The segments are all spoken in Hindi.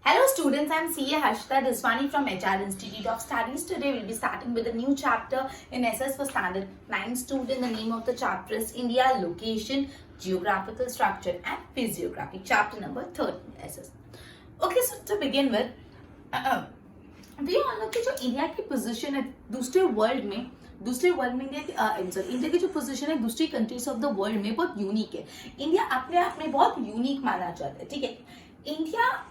Hello students, I am CA Harshita Deswani from HR Institute of Studies. Today we will be starting with a new chapter in SS for Standard 9 student. The name of the chapter is India, Location, Geographical Structure and Physiography. Chapter number 13 SS. Okay, so to begin with, we all know कि जो इंडिया की पोजीशन है दूसरे वर्ल्ड में इंडिया की जो पोजीशन है दूसरी कंट्रीज ऑफ द वर्ल्ड में बहुत यूनिक है. इंडिया अपने आप में बहुत यूनिक माना जाता है. ठीक है, इंडिया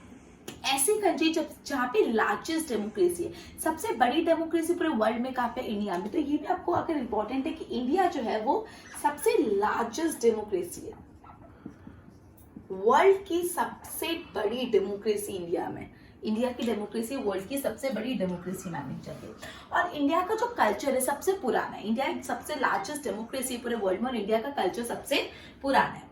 ऐसी कंट्री जहाँ पे लार्जेस्ट डेमोक्रेसी है, सबसे बड़ी डेमोक्रेसी पूरे वर्ल्ड में कहाँ पे? इंडिया में. तो ये भी आपको अगर इम्पोर्टेंट है कि इंडिया जो है वो सबसे लार्जेस्ट डेमोक्रेसी है, वर्ल्ड की सबसे बड़ी डेमोक्रेसी इंडिया में. इंडिया की डेमोक्रेसी वर्ल्ड की सबसे बड़ी डेमोक्रेसी मानी जाती है. और इंडिया का जो कल्चर है सबसे पुराना है. इंडिया सबसे लार्जेस्ट डेमोक्रेसी पूरे वर्ल्ड में और इंडिया का कल्चर सबसे पुराना है.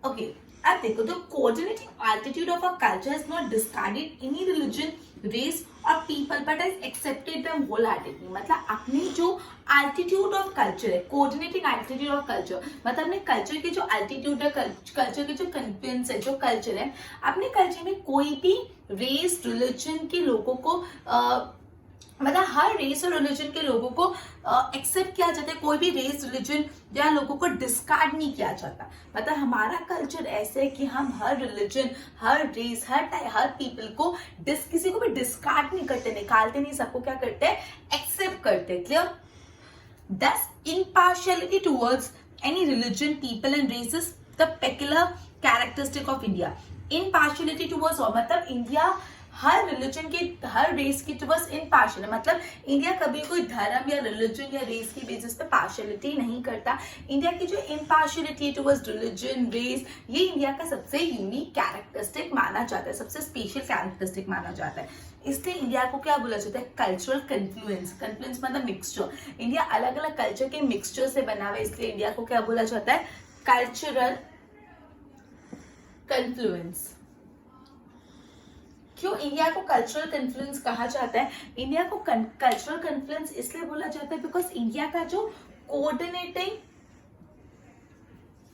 ओके, अब देखो, तो coordinating altitude of a culture is not discarded any religion, race और people but is accepted them whole heartedly. मतलब अपनी जो एल्टीट्यूड ऑफ कल्चर है, कोऑर्डिनेटिंग एल्टीट्यूड ऑफ कल्चर, मतलब अपने कल्चर के जो एल्टीट्यूड है, कल्चर के जो कन्फ्लुएंस है, जो कल्चर है, अपने कल्चर में कोई भी रेस रिलीजन के लोगों को मतलब हर रेस और रिलीजन के लोगों को एक्सेप्ट किया जाता है. कोई भी रेस रिलीजन या लोगों को डिस्कार्ड नहीं किया जाता. मतलब हमारा कल्चर ऐसे है कि हम हर रिलीजन, हर रेस, हर पीपल को किसी को भी डिस्कार्ड नहीं करते, निकालते नहीं, सबको क्या करते हैं? एक्सेप्ट करते हैं. क्लियर? दस impartiality towards any religion, people and race is the peculiar characteristic of India. Impartiality towards all, मतलब इंडिया हर रिलीजन के, हर रेस की टुवर्ड्स इम्पार्शियल है. मतलब इंडिया कभी कोई धर्म या रिलीजन या रेस की बेसिस पे पार्शियलिटी नहीं करता. इंडिया की जो इम्पार्शियलिटी टुवर्ड्स रिलीजन, रेस, ये इंडिया का सबसे यूनिक कैरेक्टरिस्टिक माना जाता है, सबसे स्पेशल कैरेक्टरिस्टिक माना जाता है. इसलिए इंडिया को क्या बोला जाता है? Cultural confluence. कन्फ्लुएंस मतलब मिक्सचर. इंडिया अलग अलग कल्चर के मिक्सचर से बना हुआ है, इसलिए इंडिया को क्या बोला जाता है? Cultural confluence. क्यों इंडिया को कल्चरल कन्फ्लुएंस कहा जाता है? इंडिया को कल्चरल कन्फ्लुएंस इसलिए बोला जाता है बिकॉज इंडिया का जो कोऑर्डिनेटिंग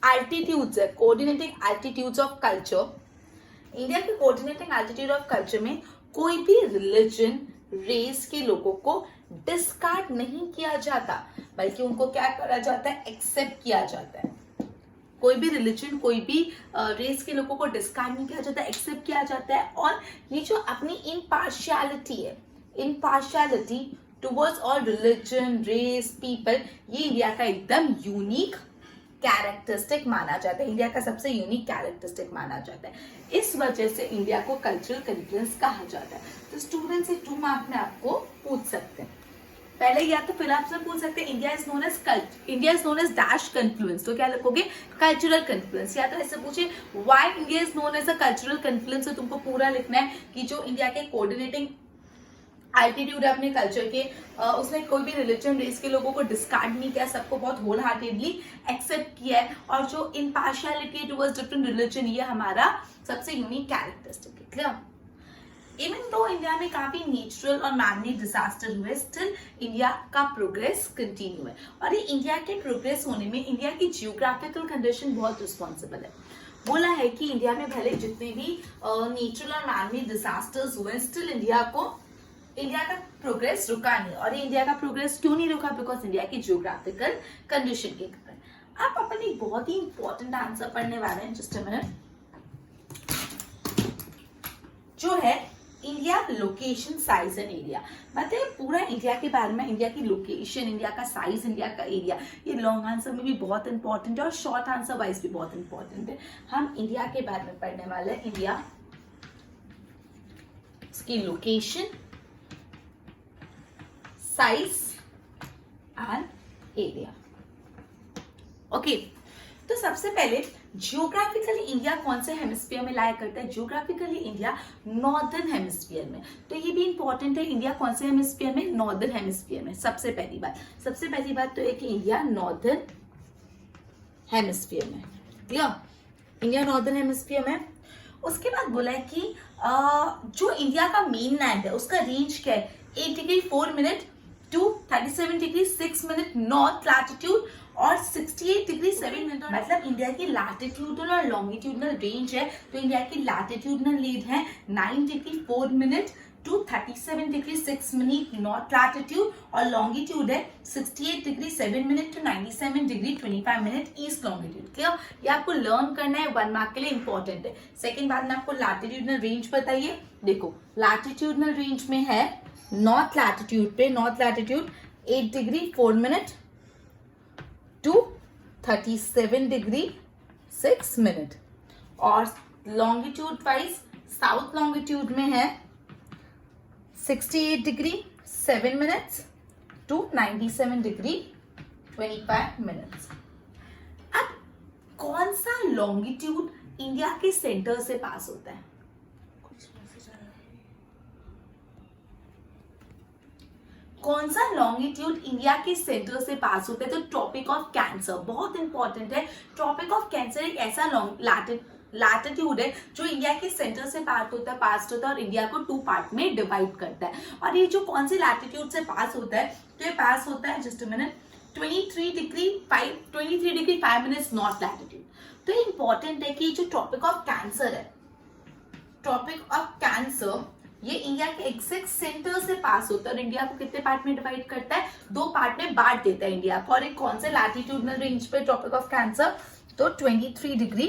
एल्टीट्यूड्स है, coordinating altitudes of culture, India के कोऑर्डिनेटिंग एल्टीट्यूड ऑफ कल्चर में कोई भी रिलीजन, रेस के लोगों को डिस्कार्ड नहीं किया जाता, बल्कि उनको क्या करा जाता है? एक्सेप्ट किया जाता है. कोई भी रिलीजन, कोई भी रेस के लोगों को डिस्कार्ड नहीं किया जाता, एक्सेप्ट किया जाता है. और ये जो अपनी इम्पार्शियलिटी है, impartiality towards all religion, race, people, ये इंडिया का एकदम यूनिक कैरेक्टरिस्टिक माना जाता है. इंडिया का सबसे यूनिक कैरेक्टरिस्टिक माना जाता है. इस वजह से इंडिया को कल्चरल कन्फ्लुएंस कहा जाता है. तो स्टूडेंट्स से 2 मार्क में आपको पूछ सकते हैं. पहले या तो फिर आपसे पूछ सकते हैं India is known as dash confluence, तो क्या लिखोगे? Cultural confluence. या तो ऐसे पूछे why India is known as a cultural confluence, तो तुमको पूरा लिखना है कि जो इंडिया के कोऑर्डिनेटिंग एल्टीट्यूड है अपने कल्चर के, उसने कोई भी रिलीजन, रेस के लोगों को डिस्कार्ड नहीं किया, सबको बहुत होल हार्टेडली एक्सेप्ट किया है. और जो इम्पार्शियलिटी टुवर्ड्स डिफरेंट रिलीजन, ये हमारा सबसे यूनिक कैरेक्टरिस्टिक है. क्लियर? इवन दो इंडिया में काफी नेचुरल और मैनमेड डिजास्टर हुए, स्टिल इंडिया का प्रोग्रेस कंटिन्यू है. और ये इंडिया के प्रोग्रेस होने में इंडिया की जियोग्राफिकल कंडीशन बहुत रिस्पॉन्सिबल है. बोला है कि इंडिया में भले जितने भी नेचुरल और मैनमेड डिजास्टर्स हुए, स्टिल इंडिया का प्रोग्रेस रुका नहीं. और ये इंडिया का प्रोग्रेस क्यों नहीं रुका? बिकॉज इंडिया की जियोग्राफिकल कंडीशन के कारण. आप अपन एक बहुत ही इंपॉर्टेंट आंसर पढ़ने वाले हैं, जस्ट अ मिनट, जो है India location, size and area. मतलब पूरा इंडिया के बारे में, इंडिया की लोकेशन, इंडिया का साइज, इंडिया का एरिया, ये लॉन्ग आंसर में भी बहुत इंपॉर्टेंट है और शॉर्ट आंसर वाइज भी बहुत इंपॉर्टेंट है. हम इंडिया के बारे में पढ़ने वाले हैं. इंडिया की location, size and area. Okay, तो सबसे पहले जियोग्राफिकली इंडिया कौन से हेमिस्फीयर में लाया करता है? जियोग्राफिकली इंडिया नॉर्दर्न हेमिस्फीयर में. तो ये भी इंपॉर्टेंट है, इंडिया कौन से हेमिस्फीयर में? नॉर्दर्न हेमिस्फीयर में. सबसे पहली बात तो है कि इंडिया नॉर्दर्न हेमिस्फीयर में. क्लियर? इंडिया नॉर्दर्न हेमिस्फीयर में. उसके बाद बोला है कि जो इंडिया का मेन लैंड है उसका रेंज क्या है? 8 degree 4 minute to 37 degree 6 minute north latitude और 68 डिग्री 7 मिनट, मतलब इंडिया की लैटिट्यूडनल और लॉन्गिट्यूडनल रेंज है, तो इंडिया की लैटिट्यूडनल लीड है 9 degree 4 minute to 37 degree 6 minute north latitude, और लॉन्गिट्यूड है 68 degree 7 minute to 97 degree 25 minute east longitude. Clear, ये आपको लर्न करना है, 1 मार्क के लिए इंपॉर्टेंट है। सेकंड बात में आपको लैटिट्यूडनल रेंज बताइए। देखो लैटिट्यूडनल रेंज में है नॉर्थ लैटिट्यूड पे, north latitude 8 degree 4 minute to 37 degree 6 minute, और लॉन्गिट्यूड वाइज साउथ लॉन्गिट्यूड में है 68 degree 7 minutes to 97 degree 25 minutes. अब कौन सा लॉन्गिट्यूड इंडिया के सेंटर से पास होता है? कौन सा लॉन्गिट्यूड इंडिया के सेंटर से पास होता है? तो ट्रॉपिक ऑफ कैंसर, बहुत इंपॉर्टेंट है। ट्रॉपिक ऑफ कैंसर एक ऐसा लैटिट्यूड है जो इंडिया के सेंटर से पास होता है और इंडिया को 2 पार्ट में डिवाइड करता है। और ये जो कौन से लैटिट्यूड से पास होता है, तो ये पास होता है just a minute 23 degree 5 minutes north latitude. तो ये इंपॉर्टेंट है कि जो ट्रॉपिक ऑफ कैंसर है, ट्रॉपिक ऑफ कैंसर ये इंडिया के एग्जैक्ट सेंटर से पास होता है और इंडिया को कितने पार्ट में डिवाइड करता है? 2 पार्ट में बांट देता है इंडिया को। और एक कौन से लैटिट्यूडनल रेंज पे ट्रॉपिक ऑफ कैंसर? तो 23 degree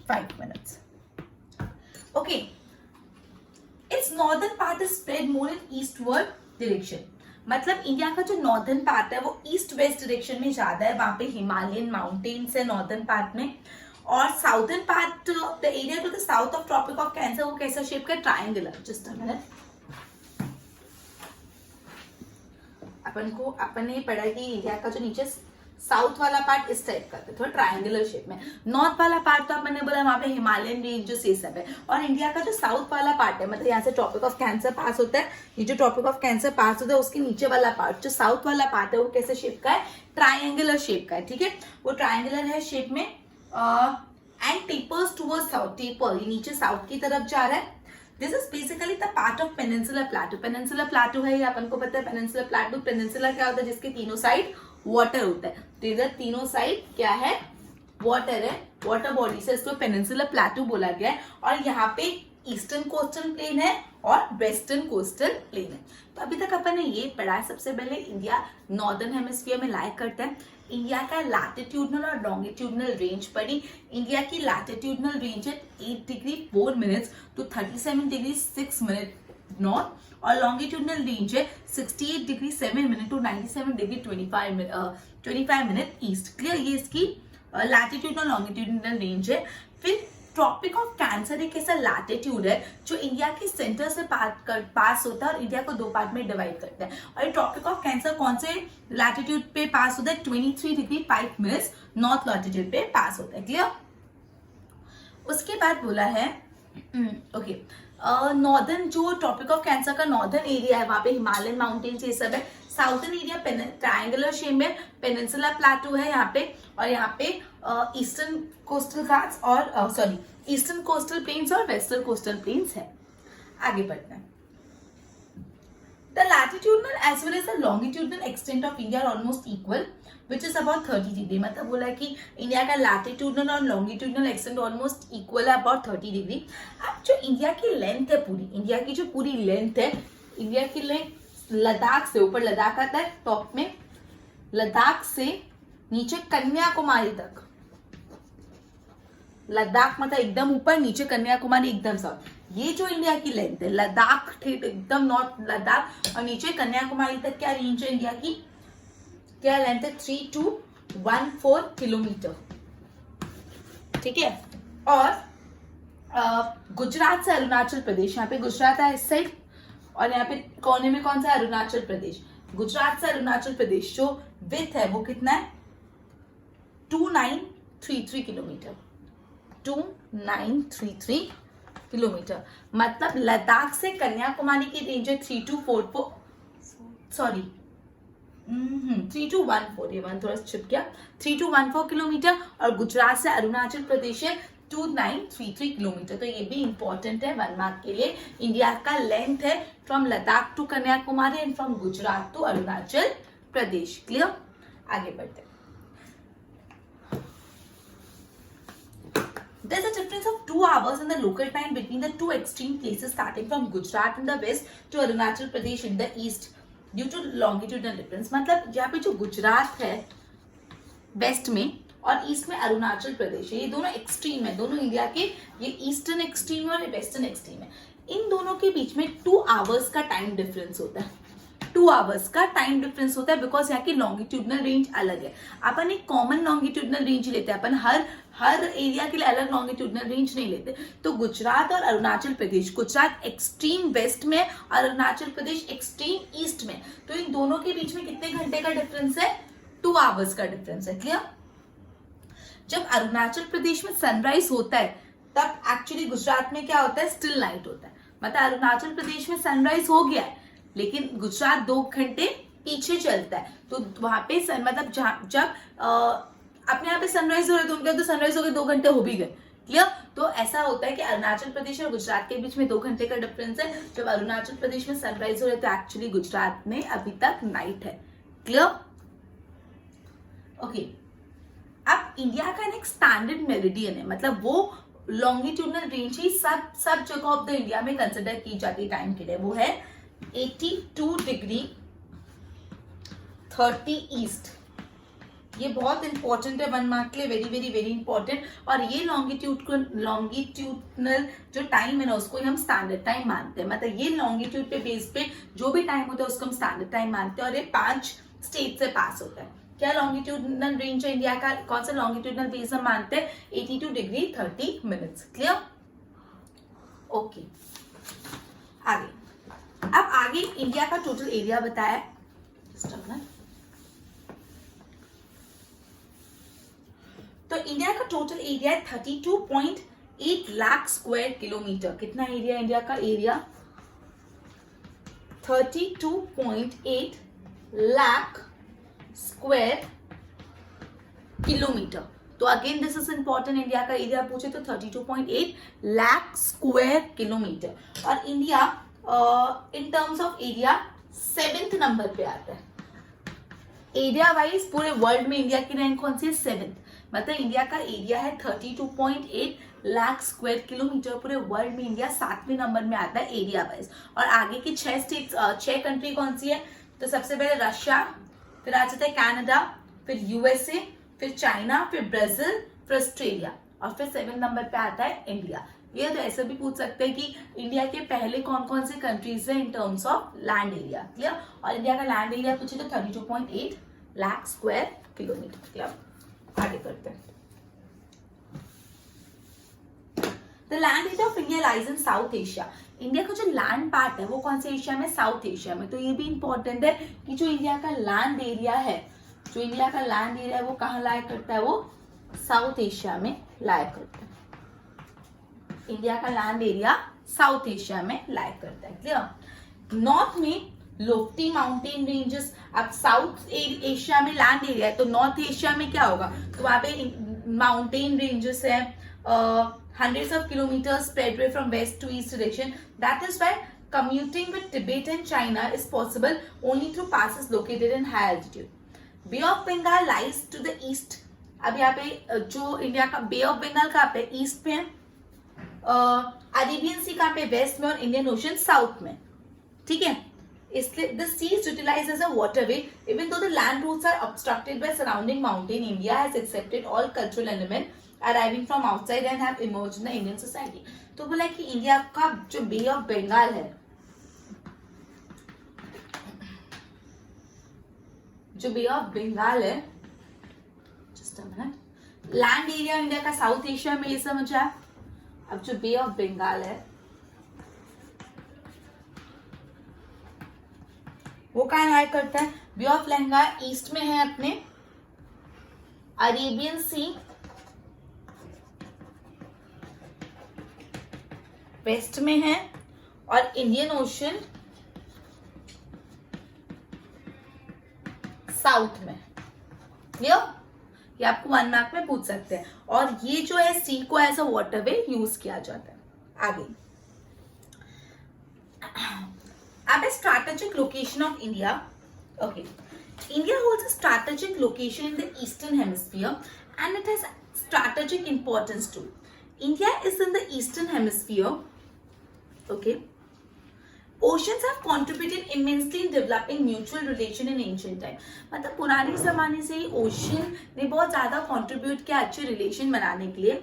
5 minutes. Okay, its northern part is spread more in eastward direction. मतलब इंडिया का जो नॉर्दर्न पार्ट है वो ईस्ट वेस्ट डायरेक्शन में ज्यादा है, वहां पे हिमालयन माउंटेन्स है नॉर्दर्न पार्ट में। और southern part, the area to the south of tropic of cancer, वो कैसा शेप का? ट्रायंगुलर। जस्ट अ मिनट, अपन ने पढ़ा कि इंडिया का जो नीचे साउथ वाला पार्ट इस टाइप का थोड़ा ट्रायंगुलर शेप में, नॉर्थ वाला पार्ट तो अपन ने बोला वहां पे हिमालयन रेंज जो से सब है, और इंडिया का जो साउथ वाला पार्ट है, मतलब यहाँ से ट्रॉपिक ऑफ कैंसर पास होता है, ये जो ट्रॉपिक ऑफ कैंसर पास होता है उसके नीचे वाला पार्ट जो साउथ वाला पार्ट है वो कैसे शेप का है? ट्रायंगुलर शेप का है। ठीक है, वो ट्रायंगुलर है शेप में and tapers towards south, taper ये नीचे साउथ की तरफ जा रहा है। This is basically the part of peninsular प्लेटू। Peninsular प्लेटू है, ये अपन को पता है पेनिनसुलर प्लेटू। पेनिनसुलर क्या होता है? जिसके तीनों साइड वाटर होता है, तो इधर तीनों साइड क्या है? वाटर है, वाटर बॉडी से इसको पेनिनसुलर प्लेटू बोला गया है। और यहाँ पे ईस्टर्न कोस्टल प्लेन है और वेस्टर्न कोस्टल प्लेन है। तो अभी तक अपन ने ये पढ़ा है। सबसे पहले इंडिया नॉर्दर्न हेमिस्फीयर में लाई करता है। इंडिया का लैटिट्यूडनल और लॉन्गिट्यूडनल रेंज पढ़ी। इंडिया की लैटिट्यूडनल रेंज है 8 degree 4 minutes to 37 degree 6 minute north, और लॉन्गिट्यूडनल रेंज है 68 degree 7 minute to 97 degree 25 minute east. Clear, ये इसकी लैटिट्यूडनल लॉन्गिट्यूडनल रेंज है। फिर ट्रॉपिक ऑफ कैंसर एक ऐसा लैटिट्यूड है जो इंडिया के सेंटर से पास होता है और इंडिया को 2 पार्ट में डिवाइड करता है। और ये ट्रॉपिक ऑफ कैंसर कौन से लैटिट्यूड पे पास होता है? 23 डिग्री 5 मिनट्स नॉर्थ लैटिट्यूड पे पास होता है। क्लियर, उसके बाद बोला है ओके नॉर्दर्न, जो ट्रॉपिक ऑफ कैंसर का नॉर्दर्न एरिया है वहां पे हिमालयन माउंटेन्स ये सब है। साउथर्न एरिया ट्रायंगुलर शेप में पेनिनसुलर प्लेटू है यहाँ पे, और यहाँ पे ईस्टर्न कोस्टल घाट्स और ईस्टर्न कोस्टल प्लेन्स और वेस्टर्न कोस्टल प्लेन्स है। आगे बढ़ते हैं। The latitudinal as well as the longitudinal extent of India are almost equal, which is about 30 degree. मतलब बोला कि इंडिया का लैटिट्यूडनल और लॉन्गिट्यूडनल एक्सटेंट ऑलमोस्ट इक्वल है, अबाउट 30 डिग्री। अब जो इंडिया की लेंथ है पूरी, इंडिया की जो पूरी लेंथ है, इंडिया की लेंथ लद्दाख से ऊपर, लद्दाख आता है टॉप में, लद्दाख से नीचे कन्याकुमारी तक, लद्दाख मतलब एकदम ऊपर, नीचे कन्याकुमारी एकदम साउथ। ये जो इंडिया की लेंथ है, लद्दाख ठीक एकदम नॉर्थ लद्दाख और नीचे कन्याकुमारी तक क्या रेंज है इंडिया की? क्या लेंथ है? 3214 किलोमीटर। ठीक है, और गुजरात से अरुणाचल प्रदेश, यहाँ पे गुजरात है इस साइड, और यहाँ पे कोने में कौन सा? अरुणाचल प्रदेश। गुजरात से अरुणाचल प्रदेश जो विथ है वो कितना है? 2933 किलोमीटर, 2933 किलोमीटर। मतलब लद्दाख से कन्याकुमारी की रेंज है 3214, सॉरी 3214, ये वन थोड़ा छिप गया, 3214 किलोमीटर, और गुजरात से अरुणाचल प्रदेश है 2933 किलोमीटर। तो ये भी इंपॉर्टेंट है 1 मार्क के लिए। इंडिया का लेंथ है from Ladakh to Kanyakumari and from Gujarat to Arunachal Pradesh. Clear, आगे बढ़ते हैं। There's a difference of 2 hours in the local time between the two extreme places starting from Gujarat in the west to Arunachal Pradesh in the east due to longitudinal difference. मतलब यहाँ पे जो गुजरात है वेस्ट में और ईस्ट में अरुणाचल प्रदेश है, ये दोनों एक्सट्रीम है, दोनों इंडिया के, ये ईस्टर्न एक्सट्रीम है और वेस्टर्न एक्सट्रीम है. इन दोनों के बीच में 2 आवर्स का टाइम डिफरेंस होता है. 2 आवर्स का टाइम डिफरेंस होता है बिकॉज यहाँ की लॉन्गिट्यूडनल रेंज अलग है. अपन एक कॉमन लॉन्गिट्यूडनल रेंज लेते हैं, अपन हर एरिया के लिए अलग लॉन्गिट्यूडनल रेंज नहीं लेते. तो गुजरात और अरुणाचल प्रदेश, गुजरात एक्सट्रीम वेस्ट में और अरुणाचल प्रदेश एक्सट्रीम ईस्ट में, तो इन दोनों के बीच में कितने घंटे का डिफरेंस है? 2 आवर्स का डिफरेंस है. क्लियर? जब अरुणाचल प्रदेश में सनराइज होता है तब एक्चुअली गुजरात में क्या होता है? स्टिल नाइट होता है. मतलब अरुणाचल प्रदेश में सनराइज हो गया है लेकिन गुजरात 2 घंटे पीछे चलता है. तो वहां पे मतलब जब अपने यहाँ पे सनराइज हो रहे थे, उनके तो सनराइज हो गए 2 घंटे हो भी गए. क्लियर? तो ऐसा होता है कि अरुणाचल प्रदेश और गुजरात के बीच में 2 घंटे का डिफरेंस है. जब अरुणाचल प्रदेश में सनराइज हो रहे तो एक्चुअली गुजरात में अभी तक नाइट है. क्लियर? ओके. अब इंडिया का एक स्टैंडर्ड मेरिडियन है, मतलब वो लॉन्गिट्यूडनल रेंज ही सब जगह ऑफ द इंडिया में कंसिडर की जाती है टाइम के लिए. वो है 82 डिग्री 30 ईस्ट. ये बहुत इंपॉर्टेंट है 1 मार्क के लिए, वेरी वेरी वेरी इंपॉर्टेंट. और ये लॉन्गिट्यूडनल जो टाइम है ना, उसको हम स्टैंडर्ड टाइम मानते हैं. मतलब ये लॉन्गिट्यूड पे बेस पे जो भी टाइम होता है उसको हम स्टैंडर्ड टाइम मानते हैं. और ये 5 स्टेट से पास होता है. क्या लॉन्गिट्यूडनल रेंज है इंडिया का? कौन सा लॉन्गिट्यूडनल बेस हम मानते हैं? 82 डिग्री 30 मिनट्स. क्लियर? ओके. आगे, अब आगे इंडिया का टोटल एरिया बताया. तो इंडिया का टोटल एरिया है 32.8 लाख स्क्वायर किलोमीटर. कितना एरिया इंडिया का? Area 32.8 lakh square kilometre. तो again this is important. India का एरिया पूछे तो 32.8 लाख स्क्वायर किलोमीटर. और India in terms of area 7th number पे आता है. एरिया वाइज पूरे वर्ल्ड में इंडिया की रैंक कौन सी है? 7th. मतलब इंडिया का एरिया है 32.8 लाख स्क्वायर किलोमीटर. पूरे वर्ल्ड में इंडिया 7वें नंबर में आता है एरिया वाइज. और आगे की 6 कंट्री कौन सी है? तो सबसे पहले रशिया, फिर आ जाता है कनाडा, फिर यूएसए, फिर चाइना, फिर ब्राजील, फिर ऑस्ट्रेलिया, और फिर 7 नंबर पे आता है इंडिया. ये तो ऐसे भी पूछ सकते हैं कि इंडिया के पहले कौन कौन से कंट्रीज है इन terms of land area. Clear? और इंडिया का लैंड एरिया पूछे तो 32.8 लाख स्क्वायर किलोमीटर. क्लियर? आगे करते हैं. The land area of India lies in south Asia. India का जो लैंड पार्ट है वो कौन से एशिया में? साउथ एशिया में. तो ये भी इंपॉर्टेंट है कि जो इंडिया का लैंड एरिया है, जो इंडिया का लैंड एरिया है वो कहाँ लाया करता है? वो साउथ एशिया में लाया करता है. इंडिया का लैंड एरिया साउथ एशिया में लाया करता है. क्लियर? नॉर्थ में लोफ्टी माउंटेन रेंजेस. अब साउथ एशिया में लैंड एरिया है तो नॉर्थ एशिया में क्या होगा? तो वहां पे माउंटेन रेंजेस है, hundreds of kilometers spread away from west to east direction. That is why commuting with Tibet and China is possible only through passes located in high altitude. Bay of Bengal lies to the east. अब यहाँ पे जो इंडिया का बे ऑफ बंगाल कहाँ पे? ईस्ट में है. अरेबियन सी कहाँ पे? वेस्ट में. और इंडियन ओशन साउथ में. ठीक है? इसलिए the sea is utilized as a waterway even though the land routes are obstructed by surrounding mountain. India has accepted all cultural elements arriving from outside and have emerged in the Indian society. तो बोला कि इंडिया का जो बे ऑफ बंगाल है, जो बे ऑफ बंगाल है, just a minute, land area India का साउथ एशिया में, ये समझा. अब जो बे ऑफ बंगाल है वो कहाँ लाया करता है? बे ऑफ बंगाल ईस्ट में है अपने, अरेबियन सी वेस्ट में है, और इंडियन ओशन साउथ में. क्लियर? ये आपको 1 मार्क में पूछ सकते हैं. और ये जो है सी को एज अ वाटरवे यूज किया जाता है. आगे अब strategic location of India. Okay, India holds a strategic location in the eastern hemisphere and it has strategic importance too. India is in the eastern hemisphere. Okay. Oceans have contributed immensely in developing mutual relation in ancient time. मतलब पुराने जमाने से ही ओशन ने बहुत ज्यादा कंट्रीब्यूट किया अच्छे रिलेशन बनाने के लिए.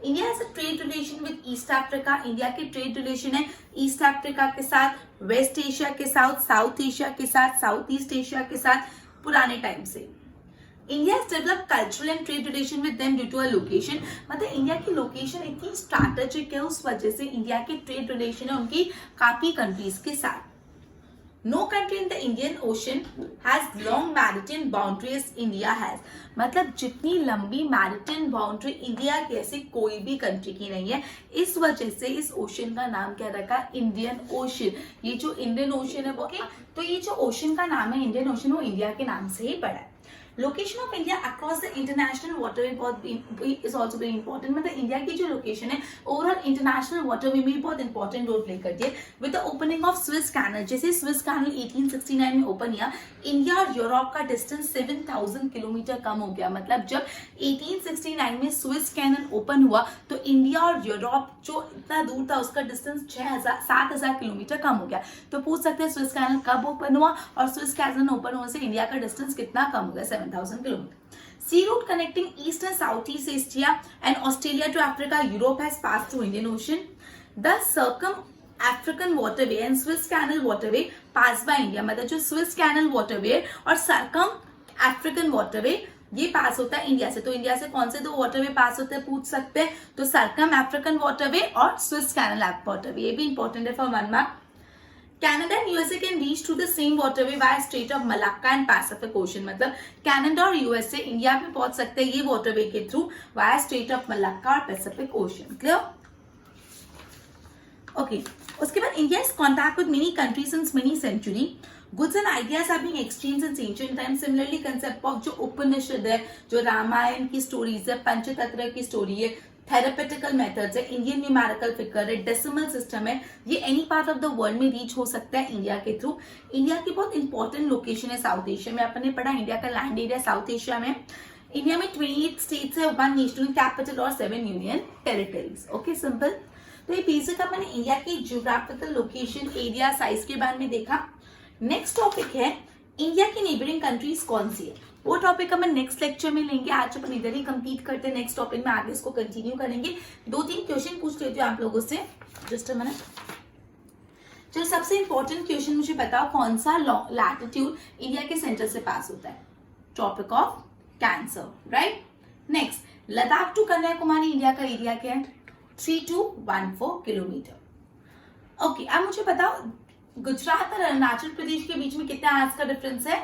India has a trade relation with east Africa. India के ट्रेड रिलेशन है ईस्ट अफ्रीका के साथ, वेस्ट एशिया के साथ, साउथ एशिया के साथ, साउथ ईस्ट एशिया के साथ पुराने टाइम से. India has developed cultural and trade relation with them due to a location. मतलब इंडिया की लोकेशन इतनी स्ट्रैटेजिक है, उस वजह से इंडिया के ट्रेड रिलेशन है उनकी काफी कंट्रीज के साथ. No country in the Indian Ocean has long maritime boundaries India has. मतलब जितनी लंबी मैरिटाइम बाउंड्री इंडिया की ऐसी कोई भी कंट्री की नहीं है. इस वजह से इस ओशन का नाम क्या रखा? Indian ocean. ये जो इंडियन ओशन है वो तो ये जो ओशन का नाम है इंडियन ओशन वो इंडिया के नाम से ही पड़ा है. Location of India across the international waterway is also very important. मतलब इंडिया की जो लोकेशन है ओवरऑल इंटरनेशनल वाटरवे में भी बहुत इंपॉर्टेंट रोल प्ले करती है. With the opening of Suez canal, जैसे स्विस कैनल 1869 में ओपन किया, इंडिया और यूरोप का डिस्टेंस 7000 किलोमीटर कम हो गया. मतलब जब 1869 में स्विस कैनल ओपन हुआ तो इंडिया और यूरोप जो इतना दूर था उसका डिस्टेंस 7000 किलोमीटर कम हो गया. तो पूछ सकते हैं स्विस कैनल कब ओपन हुआ और स्विस कैनल ओपन होने से इंडिया का डिस्टेंस कितना कम हो गया? 7000 kilometers. Sea route connecting East and Southeast Asia and Australia to Africa, Europe has passed through Indian Ocean. The Circum-African Waterway and Suez Canal Waterway pass by India. मतलब जो Suez Canal Waterway और Circum-African Waterway ये पास होता है इंडिया से. तो इंडिया से कौन से दो वाटरवे पास होते हैं पूछ सकते हैं. तो सर्कम अफ्रीकन वाटरवे और स्विस कैनल वाटरवे. ये भी इंपॉर्टेंट है for 1 mark. Canada and USA can reach to the same waterway via Strait of Malacca and Pacific Ocean. मतलब कनाडा और यूएसए इंडिया में पहुंच सकते हैं ये वाटरवे के through via strait of Malacca और पैसिफिक ओशन. क्लियर? ओके. उसके बाद India is contact with many countries since many century. Goods and ideas are being exchanged in ancient times. Similarly, concept of जो उपनिषद है, जो रामायण की स्टोरीज है, पंचतंत्र की स्टोरी है, थेरेपेटिकल मेथड्स है, इंडियन न्यूमेरिकल फिगर है, डेसिमल सिस्टम है, ये any part of the world में रीच हो सकता है इंडिया के थ्रू. इंडिया की बहुत इंपॉर्टेंट लोकेशन है साउथ एशिया में. अपन ने पढ़ा इंडिया का लैंड एरिया साउथ एशिया में. इंडिया में 28 स्टेट्स है, 1 नेशनल कैपिटल और 7 यूनियन टेरिटरीज. Okay, simple. तो ये बेसिक अपन ने इंडिया की ज्योग्राफिकल लोकेशन, एरिया, साइज के बारे में देखा. नेक्स्ट टॉपिक है इंडिया की नेबरिंग कंट्रीज कौन सी है. वो टॉपिक हम नेक्स्ट लेक्चर में लेंगे. आज अपन इधर ही कंप्लीट करते हैं. नेक्स्ट टॉपिक में आगे इसको कंटिन्यू करेंगे. 2-3 क्वेश्चन पूछ लेती हूँ आप लोगों से. Just a minute. चलो, सबसे इंपॉर्टेंट क्वेश्चन मुझे बताओ कौन सा लैटिट्यूड इंडिया के सेंटर से पास होता है? Tropic of cancer. Right. Next, Ladakh to Kanyakumari India का एरिया क्या है? 3214 किलोमीटर. ओके, अब मुझे बताओ गुजरात और अरुणाचल प्रदेश के बीच में कितने आवर्स का डिफरेंस है?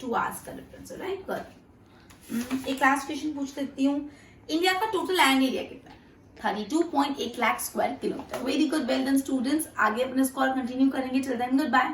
2 आवर्स का डिफरेंस है. राइट. गुड. एक लास्ट क्वेश्चन पूछ लेती हूँ. इंडिया का टोटल लैंड एरिया कितना है? 32.8 lakh square kilometre. Very good. Well done students. आगे अपने स्कोर कंटिन्यू करेंगे. Till then good bye.